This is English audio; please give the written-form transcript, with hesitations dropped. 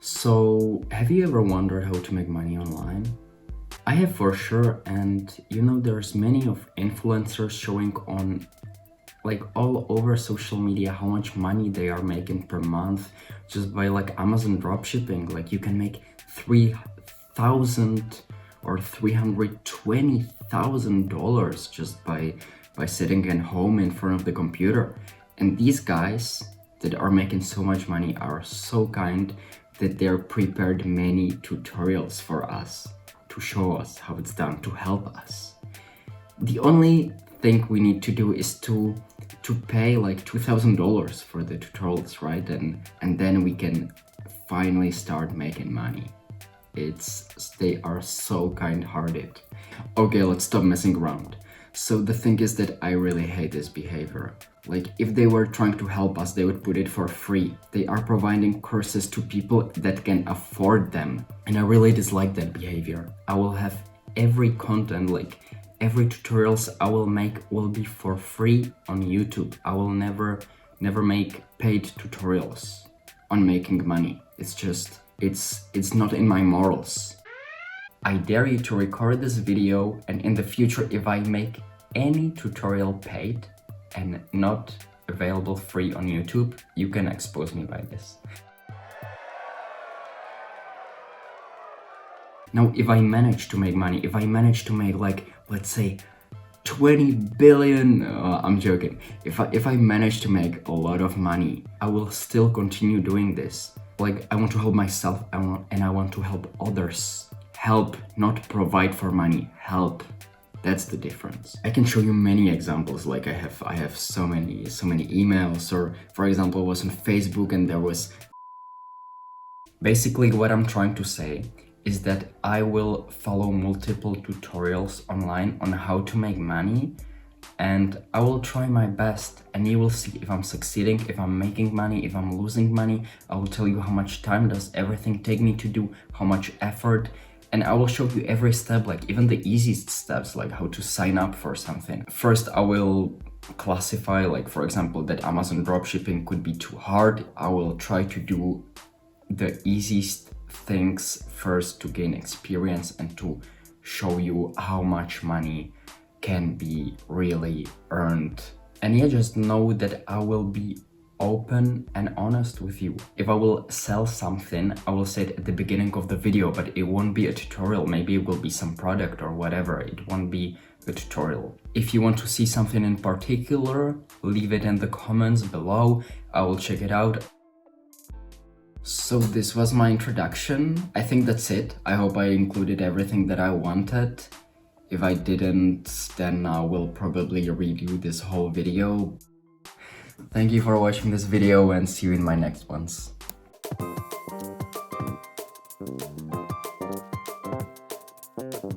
So, have you ever wondered how to make money online? I have for sure, and there's many of influencers showing on like all over social media how much money they are making per month just by like Amazon dropshipping. Like you can make 3,000 or $320,000 just by sitting at home in front of the computer. And these guys that are making so much money are so kind that they're prepared many tutorials for us to show us how it's done, to help us. The only thing we need to do is to pay like $2,000 for the tutorials, right? And then we can finally start making money. They are so kind-hearted. Okay, let's stop messing around. So the thing is that I really hate this behavior. Like if they were trying to help us, they would put it for free. They are providing courses to people that can afford them. And I really dislike that behavior. I will have every content, like every tutorials I will make will be for free on YouTube. I will never make paid tutorials on making money. It's not in my morals. I dare you to record this video, and in the future if I make any tutorial paid and not available free on YouTube, you can expose me by this. Now, if I manage to make money, if I manage to make like, let's say 20 billion, I'm joking. If I manage to make a lot of money, I will still continue doing this. Like I want to help myself and I want to help others. Help, not provide for money, help. That's the difference. I can show you many examples. Like I have so many emails, or for example, I was on Facebook and there was... Basically what I'm trying to say is that I will follow multiple tutorials online on how to make money, and I will try my best, and you will see if I'm succeeding, if I'm making money, if I'm losing money. I will tell you how much time does everything take me to do, how much effort, and I will show you every step, like even the easiest steps, like how to sign up for something. First, I will classify, like for example, that Amazon dropshipping could be too hard. I will try to do the easiest things first to gain experience and to show you how much money can be really earned. And yeah, just know that I will be open and honest with you. If I will sell something, I will say it at the beginning of the video, but it won't be a tutorial. Maybe it will be some product or whatever. It won't be a tutorial. If you want to see something in particular, leave it in the comments below. I will check it out. So this was my introduction. I think that's it. I hope I included everything that I wanted. If I didn't, then I will probably redo this whole video. Thank you for watching this video and see you in my next ones.